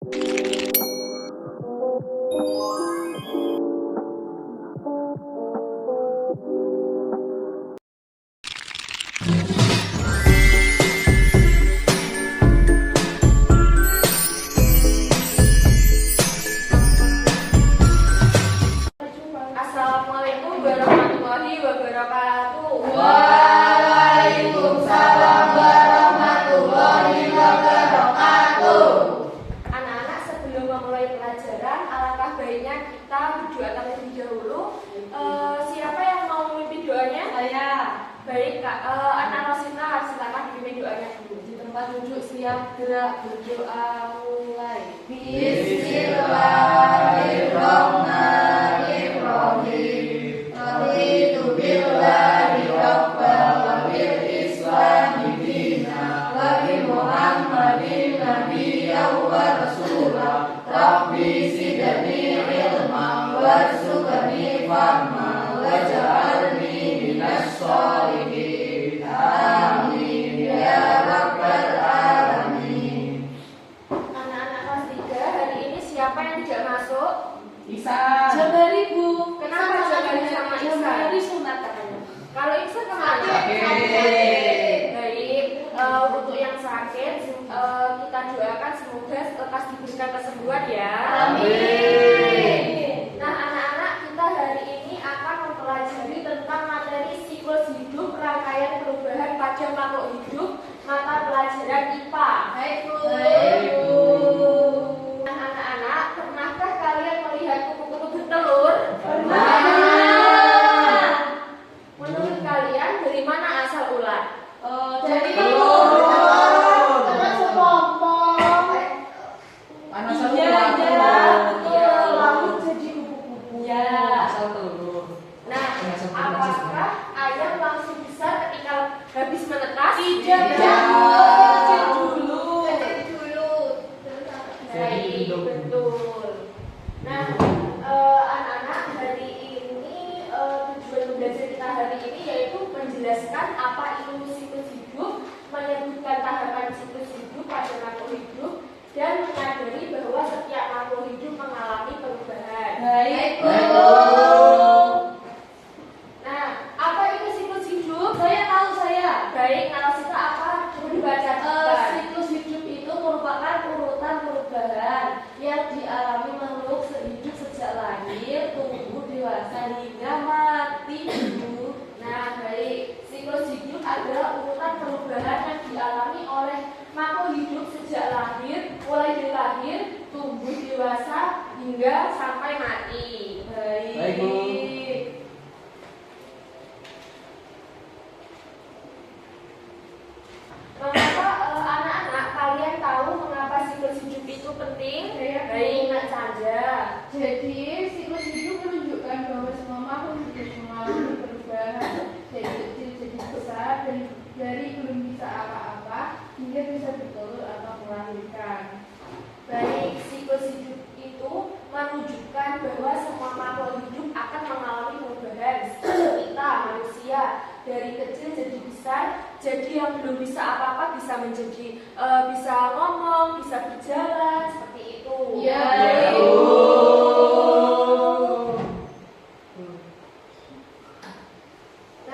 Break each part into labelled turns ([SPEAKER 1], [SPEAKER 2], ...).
[SPEAKER 1] Assalamualaikum warahmatullahi wabarakatuh.
[SPEAKER 2] Waalaikumsalam warahmatullahi wabarakatuh.
[SPEAKER 1] Anak-anak, sebelum memulai pelajaran, alangkah baiknya kita berdoa terlebih dahulu. Siapa yang mau memimpin doanya?
[SPEAKER 2] Saya.
[SPEAKER 1] Baik, Kak. Anak Rosina, silakan dipimpin doanya dulu.
[SPEAKER 2] Di tempat duduk siap gerak berdoa mulai.
[SPEAKER 3] Bismillahirrahmanirrahim. Raditu billahi rabban wa bil islami dinan wa bi Muhammadin nabiyyan wa rasulah. Rabbi zidni ilman warzuqni fahman waj'alni minas sholihin. Amin ya rabbal alamin.
[SPEAKER 1] Anak-anak kelas 3, hari ini siapa yang tidak masuk?
[SPEAKER 2] Isa. Jabari, Bu.
[SPEAKER 1] Kenapa Jabari sama Isa?
[SPEAKER 2] Jabari sunat katanya.
[SPEAKER 1] Kalau Iksa kemana?
[SPEAKER 3] Sakit.
[SPEAKER 1] Baik, untuk yang sakit kita doakan semoga lekas diberikan kesembuhan ya.
[SPEAKER 3] Amin.
[SPEAKER 1] Nah, anak-anak, kita hari ini akan mempelajari tentang materi siklus hidup, rangkaian perubahan pada makhluk hidup, mata pelajaran IPA.
[SPEAKER 2] Baik, Bu.
[SPEAKER 1] Nah, anak-anak, pernahkah kalian melihat kupu-kupu bertelur? Menurut kalian, dari mana asal ular?
[SPEAKER 2] Jadi
[SPEAKER 3] Telur.
[SPEAKER 2] terus sepompong.
[SPEAKER 3] Panas
[SPEAKER 2] Iya, betul.
[SPEAKER 1] Lalu jadi kupu-kupu.
[SPEAKER 2] Ya.
[SPEAKER 3] asal telur.
[SPEAKER 1] Nah, apakah ayam langsung besar ketika habis menetas?
[SPEAKER 2] Tidak,
[SPEAKER 3] Tidak.
[SPEAKER 2] kecil dulu.
[SPEAKER 1] Baik, betul. Nah, anak-anak, hari ini tujuan belajar kita hari ini yaitu menjelaskan apa itu siklus hidup, menyebutkan tahapan siklus hidup pada makhluk hidup, dan menyadari bahwa setiap makhluk hidup mengalami perubahan.
[SPEAKER 2] Baik, Bu.
[SPEAKER 1] Nah, apa itu siklus hidup?
[SPEAKER 2] Saya tahu saya.
[SPEAKER 1] Baik, kalau kita apa? Coba dibaca.
[SPEAKER 2] Siklus hidup itu merupakan urutan perubahan yang dialami makhluk hidup sejak lahir, tumbuh, dewasa hingga mati. Bu.
[SPEAKER 1] Nah, baik. Siklus hidup adalah urutan perubahan yang dialami oleh makhluk hidup sejak lahir, mulai dari lahir, tumbuh, dewasa hingga sampai mati.
[SPEAKER 3] Baik, Bu.
[SPEAKER 1] Mengapa anak-anak kalian tahu mengapa siklus hidup itu penting? Baik, Nak Chandra.
[SPEAKER 4] Jadi, siklus hidup menunjukkan bahwa semua makhluk hidup mengalami perubahan dari kecil jadi besar, dari belum bisa apa-apa hingga bisa bertelur atau melahirkan.
[SPEAKER 1] Baik, siklus hidup itu menunjukkan bahwa semua makhluk hidup akan mengalami perubahan. Kita manusia dari kecil jadi besar, jadi yang belum bisa apa-apa bisa menjadi bisa ngomong, bisa berjalan seperti itu.
[SPEAKER 4] Ya.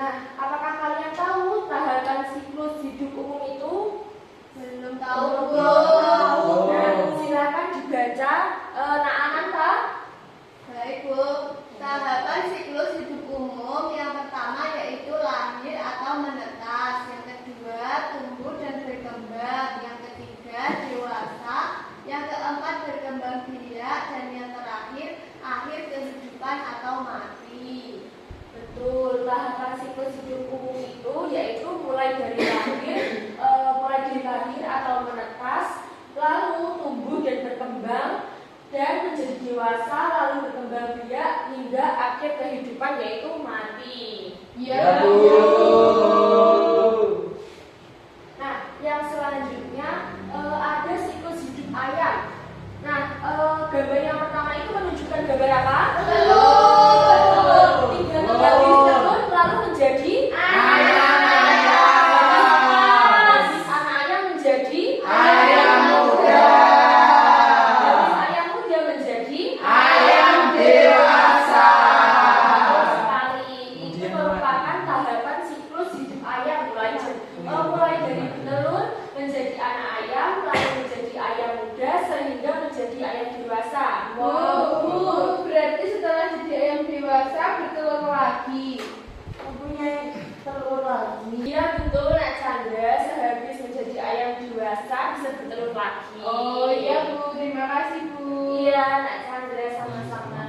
[SPEAKER 1] Nah, apakah kalian tahu tahapan siklus hidup umum itu?
[SPEAKER 4] Belum
[SPEAKER 2] Tahu,
[SPEAKER 4] tahu.
[SPEAKER 2] Bu.
[SPEAKER 1] Nah, silakan dibaca. Nak Ananta.
[SPEAKER 2] Baik, Bu. Tahapan siklus hidup umum yang pertama yaitu lahir atau menetas, yang kedua tumbuh dan berkembang, yang ketiga dewasa, yang keempat berkembang biak, dan yang terakhir akhir kehidupan atau mati.
[SPEAKER 1] Betul, tahapan siklus hidup umum itu yaitu mulai dari lahir atau menetas, lalu tumbuh dan berkembang, dan menjadi dewasa, lalu berkembang biak hingga akhir kehidupan yaitu mati.
[SPEAKER 4] Ya,
[SPEAKER 3] Bu.
[SPEAKER 1] Nah, yang selanjutnya ada siklus hidup ayam. Nah, gambar yang pertama itu menunjukkan gambar apa?
[SPEAKER 2] Telur.
[SPEAKER 1] Tiga habis telur lalu menjadi
[SPEAKER 3] Ayam.
[SPEAKER 1] habis anak ayam menjadi
[SPEAKER 3] Ayam muda.
[SPEAKER 4] lagi.
[SPEAKER 2] Mempunyai telur lagi.
[SPEAKER 1] Iya betul Nak Chandra, sehabis menjadi ayam dewasa bisa bertelur lagi.
[SPEAKER 4] Oh iya Bu, terima kasih Bu.
[SPEAKER 1] Iya Nak Chandra, sama-sama.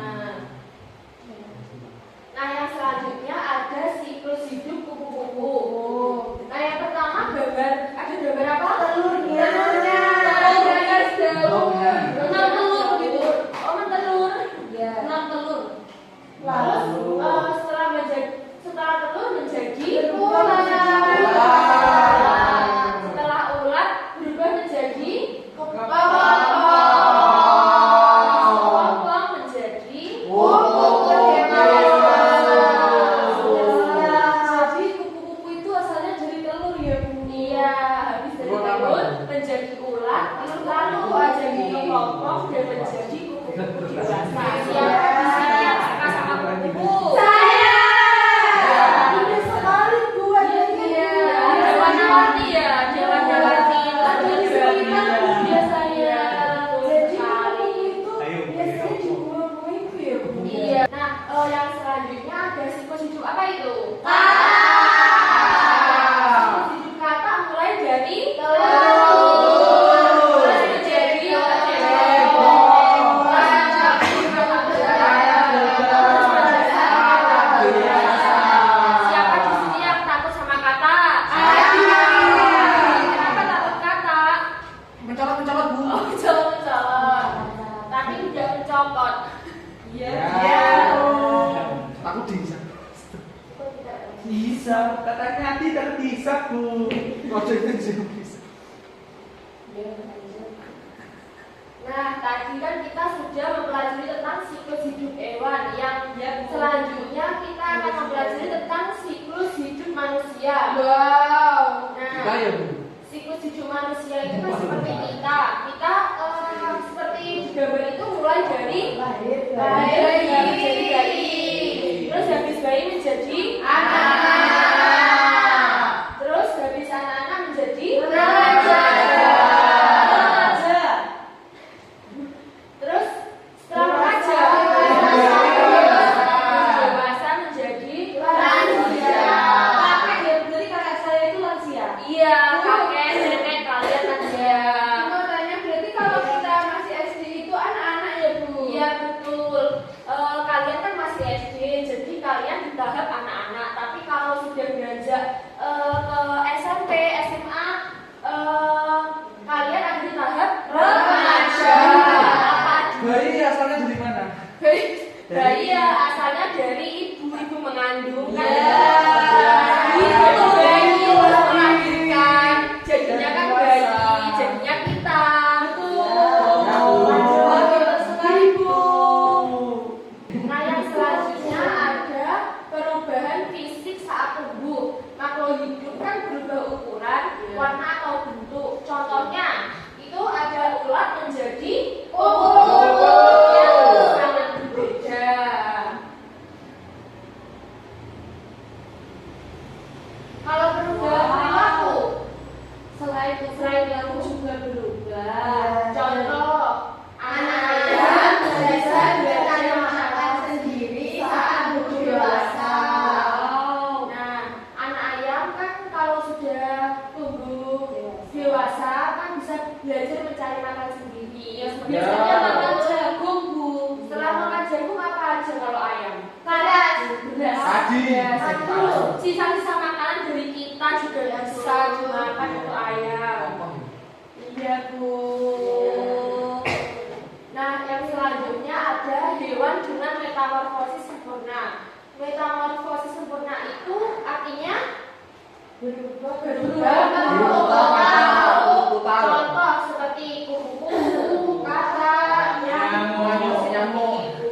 [SPEAKER 1] Nah yang selanjutnya ada siklus hidup kupu-kupu. Nah yang pertama ada gambar apa?
[SPEAKER 2] Telurnya.
[SPEAKER 1] Telurnya daun.
[SPEAKER 3] Telurnya.
[SPEAKER 1] 6 telur gitu. Oh 6 telur.
[SPEAKER 2] Ya.
[SPEAKER 1] 6 telur.
[SPEAKER 2] Lalu
[SPEAKER 1] Terus setelah telur menjadi
[SPEAKER 2] ulat.
[SPEAKER 1] Setelah ulat berubah menjadi
[SPEAKER 2] Kepompong.
[SPEAKER 1] kepompong menjadi
[SPEAKER 4] Jadi kupu-kupu itu asalnya dari telur ya Bu.
[SPEAKER 1] iya habis dari telur menjadi ulat lalu menjadi kepompong dan menjadi kupu-kupu dewasa. Siapa di sini yang suka sama kupu-kupu?
[SPEAKER 2] Indah sekali Bu.
[SPEAKER 1] Iya, ada warna-warni ya, ada warna-warni. Biasanya
[SPEAKER 2] Jadi
[SPEAKER 1] sekali.
[SPEAKER 2] kupu-kupu itu biasanya dibuang-buang itu ya Bu.
[SPEAKER 1] Iya. Nah, yang selanjutnya ada siklus hidup apa itu? Siklus hidup kata mulai dari terus menjadi siapa di sini yang takut sama kata? Kenapa takut kata?
[SPEAKER 3] Mencolot-mencolot Bu.
[SPEAKER 1] Oh, mencolot. Tapi tidak mencokot.
[SPEAKER 3] Ya. Aku bisa.
[SPEAKER 1] Tidak.
[SPEAKER 3] Bisa. Katanya tidak bisa Bu. Ojo itu bisa.
[SPEAKER 1] Nah, tadi kan kita sudah mempelajari tentang siklus hidup hewan. Yang selanjutnya kita akan mempelajari tentang siklus hidup manusia.
[SPEAKER 4] Wow.
[SPEAKER 3] Kita
[SPEAKER 1] Nah,
[SPEAKER 3] ya Bu.
[SPEAKER 1] siklus hidup manusia itu kan seperti kita. Kita seperti di gambar itu mulai dari
[SPEAKER 2] Lahir.
[SPEAKER 1] menjadi bayi. Terus habis bayi menjadi
[SPEAKER 4] Anak.
[SPEAKER 1] Terus habis anak-anak menjadi
[SPEAKER 2] Remaja.
[SPEAKER 1] Terus setelah remaja dewasa menjadi
[SPEAKER 2] Lansia.
[SPEAKER 1] kakek ya, berarti kakak saya itu lansia. Iya, kakek nenek kalian lansia.
[SPEAKER 4] Mau tanya berarti kalau kita masih SD itu anak-anak ya Bu?
[SPEAKER 1] Iya betul. Kalian kan masih SD, jadi kalian di tahap anak-anak. Tapi kalau sudah beranjak ke SMP, SMA, kalian ada di tahap remaja. Apa
[SPEAKER 3] Bayi asalnya dari mana?
[SPEAKER 1] bayi ya asalnya dari ibu mengandung kan
[SPEAKER 4] Iya.
[SPEAKER 1] itu bayi terus melahirkan jadinya kan bayi jadinya kita
[SPEAKER 4] Sekali Bu.
[SPEAKER 1] nah yang selanjutnya ada perubahan fisik saat tumbuh. Makhluk hidup kan berubah ukuran, warna atau bentuk. Contohnya itu ada ulat menjadi kupu-kupu yang sangat berbeda. Kalau perubahan perilaku, selain perilaku juga berubah. Contoh, anak ayam bisa belajar makan sendiri saat dewasa. Nah, anak ayam kan kalau sudah tumbuh dewasa kan bisa belajar mencari makan sendiri. Ya,
[SPEAKER 3] Ya.
[SPEAKER 1] biasanya makan jagung Bu. Setelah makan jagung apa aja kalau ayam? Beras.
[SPEAKER 3] Padi.
[SPEAKER 1] Sisa-sisa makanan dari kita juga bisa dimakan untuk ayam.
[SPEAKER 4] Iya Bu.
[SPEAKER 1] Nah, yang selanjutnya ada hewan dengan metamorfosis sempurna. Metamorfosis sempurna itu artinya berubah bentuk total. Contoh seperti kupu-kupu, kata,
[SPEAKER 3] Nyamuk.
[SPEAKER 1] gitu.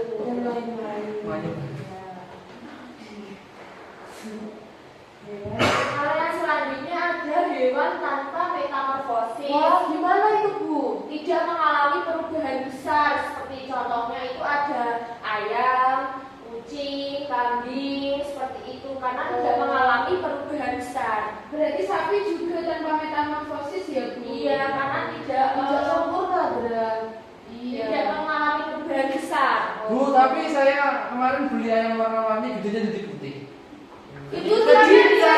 [SPEAKER 1] Kalau yang selanjutnya ada hewan tanpa metamorfosis.
[SPEAKER 2] Wah, gimana itu Bu?
[SPEAKER 1] Tidak mengalami perubahan besar seperti contohnya itu ada ayam, kucing, kambing seperti itu karena tidak mengalami perubahan besar.
[SPEAKER 4] Berarti sapi juga tanpa metamorfosis
[SPEAKER 3] tapi saya kemarin beli ayam warna-warni gedenya jadi putih.
[SPEAKER 1] Itu pizza.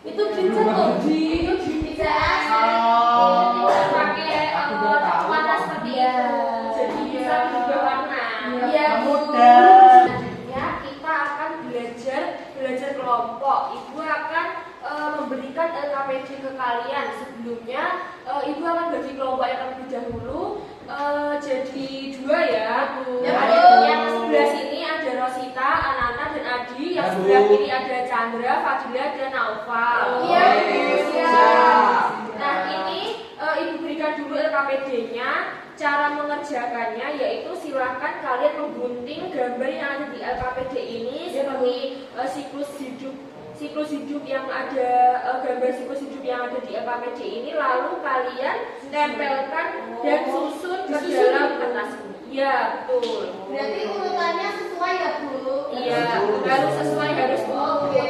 [SPEAKER 1] Itu pizza tuh di pizza. Pakai warna seperti itu. Jadi bisa berubah warna. Iya.
[SPEAKER 3] Mudah.
[SPEAKER 1] Ya, kita akan belajar kelompok. Ibu akan memberikan LKPD ke kalian. Sebelumnya ibu akan bagi kelompok yang terlebih dahulu jadi 2 ya. Yang sebelah sini ada Rosita, Ananta dan Adi. Yang sebelah kiri ada Chandra, Fadila dan Naufal.
[SPEAKER 2] Iya.
[SPEAKER 1] Nah, ini ibu berikan dulu LKPD-nya. Cara mengerjakannya yaitu silakan kalian menggunting gambar yang ada di LKPD ini seperti siklus hidup yang ada, gambar siklus hidup yang ada di LKPD ini, lalu kalian tempelkan dan susun di dalam kertasmu. Iya, betul.
[SPEAKER 2] Berarti urutannya sesuai ya, Bu?
[SPEAKER 1] Iya, harus sesuai, harus
[SPEAKER 2] Oke,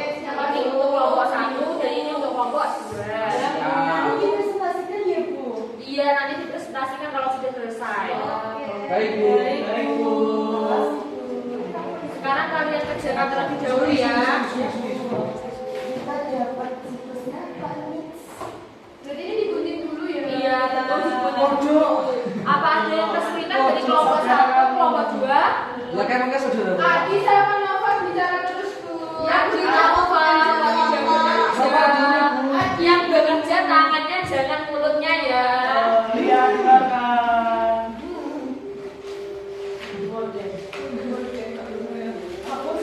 [SPEAKER 1] ini untuk kelompok 1 dan ini untuk kelompok 2.
[SPEAKER 2] Nanti dipresentasikan ya, Bu?
[SPEAKER 1] Iya, nanti dipresentasikan kalau sudah selesai.
[SPEAKER 2] Oke.
[SPEAKER 3] Baik Bu. Baik Bu.
[SPEAKER 1] Sekarang kalian kerjakan terlebih dahulu ya.
[SPEAKER 2] Kita dapat siklusnya Pak Nix.
[SPEAKER 4] Jadi ini digunting dulu ya.
[SPEAKER 1] Iya, betul digunting.
[SPEAKER 3] Ojo.
[SPEAKER 1] Apa ada yang kesulitan dari kelompok 1, kelompok 2?
[SPEAKER 3] Lah kan enggak saudara.
[SPEAKER 4] Adi sama Nova bicara terus tuh.
[SPEAKER 1] Adi apa?
[SPEAKER 3] Siapa Adinya Bu?
[SPEAKER 1] Yang bekerja tangannya jangan mulutnya ya.
[SPEAKER 3] Iya, silakan.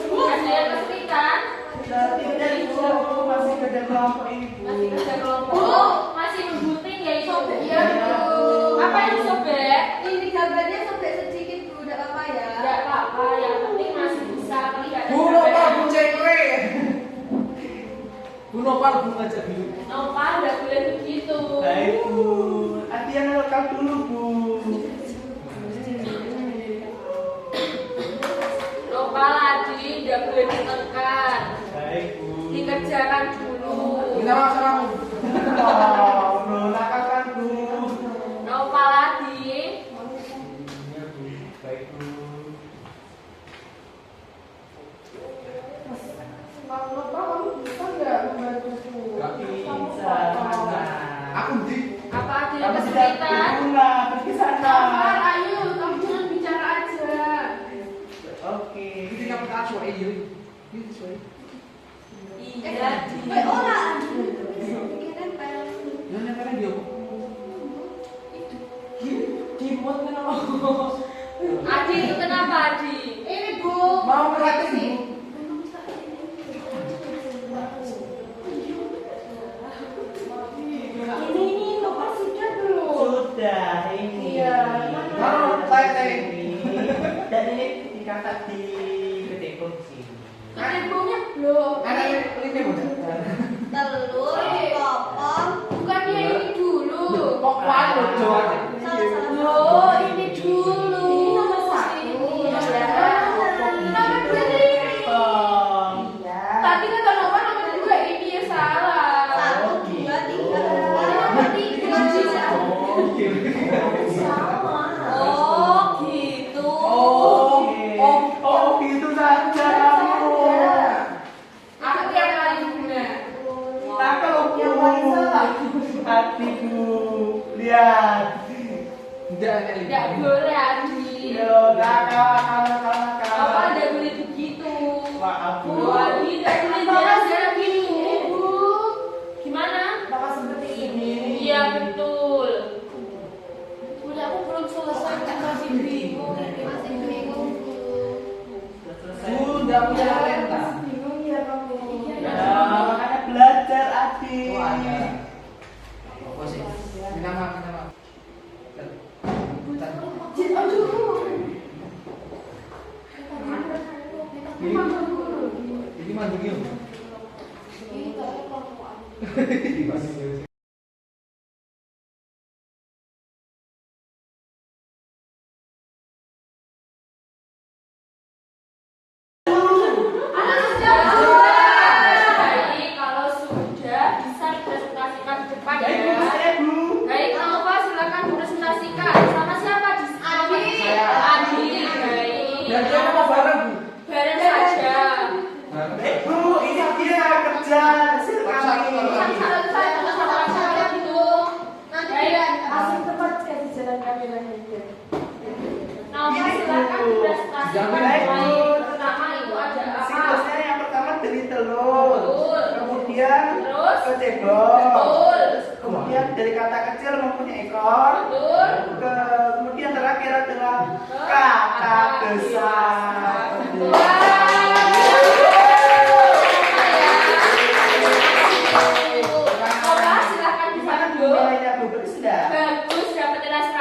[SPEAKER 1] Ada yang kesulitan?
[SPEAKER 3] Tidak Bu, masih kerja kelompok Ibu.
[SPEAKER 1] Masih kerja kelompok. Masih menggunting ya itu.
[SPEAKER 4] Iya, Bu.
[SPEAKER 1] Apa yang sobek?
[SPEAKER 2] Ini gambarnya sobek sedikit, Bu. Enggak apa-apa ya?
[SPEAKER 1] Tidak apa-apa, yang penting masih bisa kelihatan.
[SPEAKER 3] Bu Nopal, Bu Cekre. Bu Nopal, Bu ngajak dulu.
[SPEAKER 1] Nopal nggak boleh begitu.
[SPEAKER 3] Baik Bu. Adi yang rekam dulu Bu.
[SPEAKER 1] Nopal Adi nggak boleh ditekan.
[SPEAKER 3] Baik Bu.
[SPEAKER 1] Dikerjakan dulu.
[SPEAKER 3] Minta maaf sama Bu. Oh, no, nakal Bu.
[SPEAKER 1] Nopal Adi.
[SPEAKER 3] Baik Bu.
[SPEAKER 4] Bang Nova, kamu bisa nggak membantuku?
[SPEAKER 3] Gak bisa. Aku di.
[SPEAKER 1] Apa ada yang
[SPEAKER 3] Kamu tidak
[SPEAKER 1] kesulitan?
[SPEAKER 3] berguna, pergi sana.
[SPEAKER 4] Nova, ayo, kamu jangan bicara aja.
[SPEAKER 3] Oke. Ini kamu tak suai ini. Ini suai.
[SPEAKER 1] Iya, Di.
[SPEAKER 2] Ora. Bikin nempel.
[SPEAKER 3] Yang nempelnya dia Bu.
[SPEAKER 1] Dimut kenapa? Adi itu kenapa Adi?
[SPEAKER 2] Ini, Bu.
[SPEAKER 3] Mau melatih Bu.
[SPEAKER 2] Ini Nopal sudah belum?
[SPEAKER 5] Sudah ini.
[SPEAKER 4] Iya.
[SPEAKER 3] Mau teh.
[SPEAKER 5] Dan ini dikata di PT Kunci.
[SPEAKER 4] Ketembungnya belum.
[SPEAKER 3] Ada ini Bu.
[SPEAKER 2] Telur, kopong.
[SPEAKER 4] Bukannya ini dulu.
[SPEAKER 3] Kok kuat Bu Jawa.
[SPEAKER 4] Oh, ini dulu.
[SPEAKER 2] Ini nomor 1.
[SPEAKER 4] Ini nomor 2 ini. Tadi kata Nova nomor 2 ini ya salah.
[SPEAKER 2] 1, 2, 3.
[SPEAKER 4] Nomor 3.
[SPEAKER 2] Sama.
[SPEAKER 1] Oh, gitu.
[SPEAKER 3] Oh, gitu saja kamu.
[SPEAKER 4] Aku yang paling guna.
[SPEAKER 3] Nah, kalau
[SPEAKER 2] Yang paling salah.
[SPEAKER 3] hatiku lihat.
[SPEAKER 1] Tidak boleh Adi.
[SPEAKER 3] Yo, nakal.
[SPEAKER 1] Apa tidak boleh begitu?
[SPEAKER 3] Maaf Bu.
[SPEAKER 1] Bu Adi tidak boleh jalan-jalan gini.
[SPEAKER 4] Bu,
[SPEAKER 1] Gimana?
[SPEAKER 2] Bakal seperti ini.
[SPEAKER 1] Iya betul.
[SPEAKER 4] punya aku belum selesai, aku masih bingung ini.
[SPEAKER 2] Masih bingung, Bu.
[SPEAKER 3] Bu, enggak punya talenta.
[SPEAKER 4] Bingung ya kamu.
[SPEAKER 3] Ya, makanya belajar Adi.
[SPEAKER 5] Oh, ada.
[SPEAKER 3] Apa sih? Minta maaf.
[SPEAKER 4] Jin, aduh.
[SPEAKER 3] Ini mandiri.
[SPEAKER 4] Ini katanya kelompok.
[SPEAKER 1] Baik, kalau sudah bisa dipresentasikan di depan
[SPEAKER 3] Baik Bu,
[SPEAKER 1] ya.
[SPEAKER 3] saya Bu.
[SPEAKER 1] Baik, Nova silakan dipresentasikan. Sama siapa di
[SPEAKER 2] Adi.
[SPEAKER 3] Saya. Jadi apa mau bareng Bu?
[SPEAKER 1] Bareng saja.
[SPEAKER 5] Bu, ini dia kerja hasil kami.
[SPEAKER 2] Sama-sama gitu. Nanti dia
[SPEAKER 4] Asing tempat kasih jalan kami lahir.
[SPEAKER 1] Nah, silakan dipresentasikan.
[SPEAKER 3] Jangan,
[SPEAKER 1] Mulai pertama itu ada apa?
[SPEAKER 5] Siklusnya yang pertama dari telur,
[SPEAKER 1] Betul.
[SPEAKER 5] kemudian
[SPEAKER 1] Terus?
[SPEAKER 5] ke cebol,
[SPEAKER 1] Betul.
[SPEAKER 5] kemudian dari kata kecil mempunyai ekor,
[SPEAKER 1] Betul.
[SPEAKER 5] kemudian terakhir adalah kata besar.
[SPEAKER 1] Coba silakan
[SPEAKER 5] Gimana Bu
[SPEAKER 1] dipandu.
[SPEAKER 5] nilainya Bu? Bagus sudah?
[SPEAKER 1] Bagus, dapat nilai 100.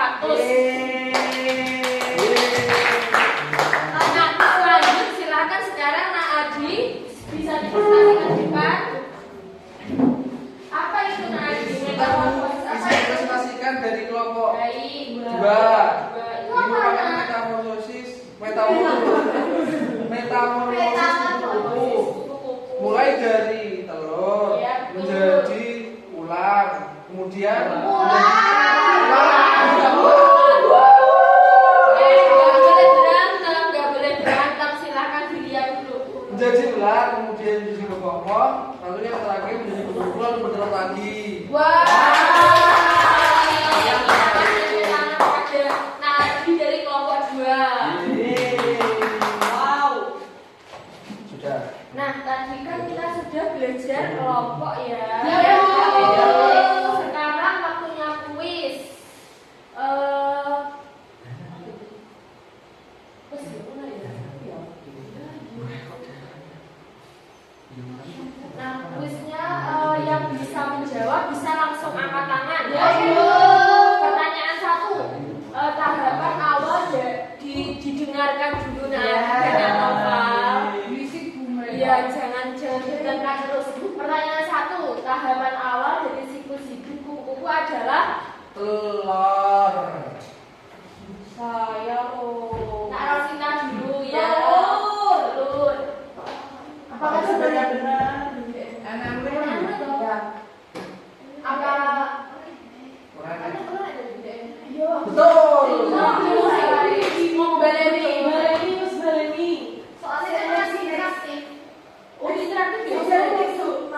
[SPEAKER 1] Nah, lanjut silakan sekarang Nak Adi bisa dipresentasikan di depan. Apa itu Nak Adi? Metamorfosis apa
[SPEAKER 3] Bisa
[SPEAKER 1] itu?
[SPEAKER 3] dipresentasikan dari kelompok
[SPEAKER 1] Baik.
[SPEAKER 3] dua.
[SPEAKER 1] Itu
[SPEAKER 3] Ini
[SPEAKER 1] apa
[SPEAKER 3] merupakan
[SPEAKER 1] Nak?
[SPEAKER 3] metamorfosis kuku. Mulai dari telur
[SPEAKER 1] Ya, betul.
[SPEAKER 3] menjadi ular, kemudian
[SPEAKER 1] Nggak boleh berantem, silakan dilihat dulu.
[SPEAKER 3] menjadi ular, kemudian menjadi kepompong, lalu yang terakhir menjadi kuku lalu bertelur lagi.
[SPEAKER 1] Dari kelompok 2.
[SPEAKER 3] Sudah.
[SPEAKER 1] Nah, tadi kan kita sudah belajar kelompok ya.
[SPEAKER 2] Ya, Bu.
[SPEAKER 1] Sekarang waktunya kuis. Nah, kuisnya yang bisa menjawab bisa langsung angkat tangan.
[SPEAKER 2] Ya, Bu.
[SPEAKER 1] Pertanyaan 1. Tahapan awal didengarkan dulu dengan novel.
[SPEAKER 4] Bisik bumel.
[SPEAKER 1] Iya, jangan didengarkan terus. Pertanyaan 1. Tahapan awal dari siklus hidup kuku-kuku adalah
[SPEAKER 3] Telur.
[SPEAKER 4] Saya loh.
[SPEAKER 1] Nak Rosita dulu ya.
[SPEAKER 2] Telur.
[SPEAKER 1] Telur.
[SPEAKER 5] Apakah sebenarnya benar?
[SPEAKER 4] Anak
[SPEAKER 1] Apa?
[SPEAKER 4] Iya.
[SPEAKER 3] Betul.
[SPEAKER 1] Mau baleni.
[SPEAKER 2] Soalnya saya masih kreatif.
[SPEAKER 1] Oh, interaktif ya?
[SPEAKER 2] Langsung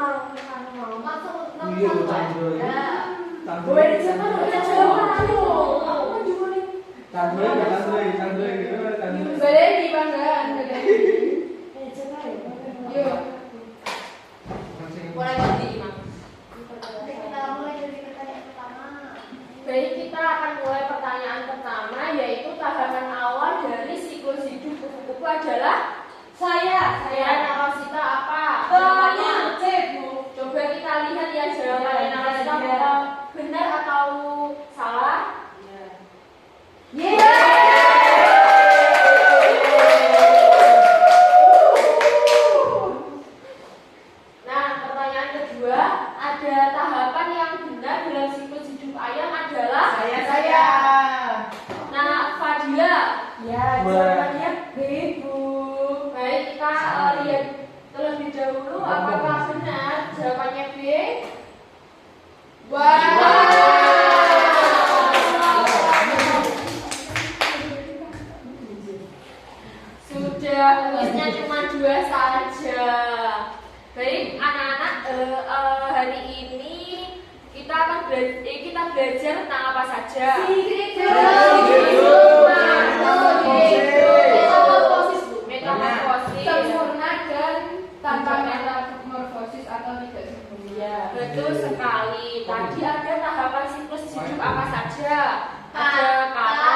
[SPEAKER 3] Iya, Chandra.
[SPEAKER 2] Ya.
[SPEAKER 3] Chandra.
[SPEAKER 4] Baleni panggilan. Yuk.
[SPEAKER 1] Mulai ganti, Imam.
[SPEAKER 2] Oke, kita mulai dari pertanyaan pertama.
[SPEAKER 1] Baik, kita akan mulai pertanyaan pertama, yaitu tahapan awal dari siklus hidup kupu-kupu adalah
[SPEAKER 2] Saya.
[SPEAKER 1] Nak Rosita apa?
[SPEAKER 2] Jawabannya
[SPEAKER 1] C, Bu. Coba kita lihat ya jawabannya Nak Rosita apakah benar atau salah. Nah, pertanyaan kedua, ada tahapan yang benar dalam siklus hidup ayam adalah
[SPEAKER 5] Saya.
[SPEAKER 1] Nah, Fadila.
[SPEAKER 4] Ya, jawabannya B, Bu.
[SPEAKER 1] Baik, kita lihat terlebih dahulu apakah benar jawabannya B. Sudah, kuisnya cuma 2 saja. Baik, anak-anak, hari ini kita akan belajar tentang apa saja. Metamorfosis, Bu. Metamorfosis.
[SPEAKER 4] Sempurna dan tanpa metamorfosis atau tidak sempurna.
[SPEAKER 1] Betul sekali. Tadi ada tahapan siklus hidup apa saja? Ada kata,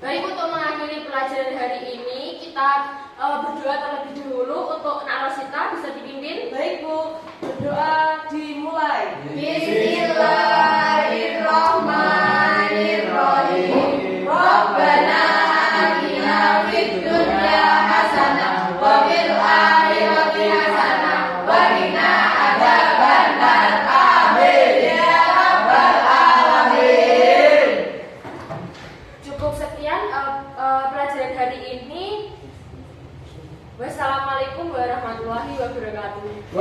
[SPEAKER 1] Baik, untuk mengakhiri pelajaran hari ini kita berdoa terlebih dahulu untuk Nak Rosita bisa dipimpin.
[SPEAKER 2] Baik, Bu. Berdoa dimulai.
[SPEAKER 4] Bismillahirrahmanirrahim. Rabbana atina fid dunya hasanah wa fil akhirati hasanah wa qina adzabannar. Amin ya rabbal alamin.
[SPEAKER 1] Cukup sekian pelajaran hari ini. Wassalamualaikum warahmatullahi wabarakatuh.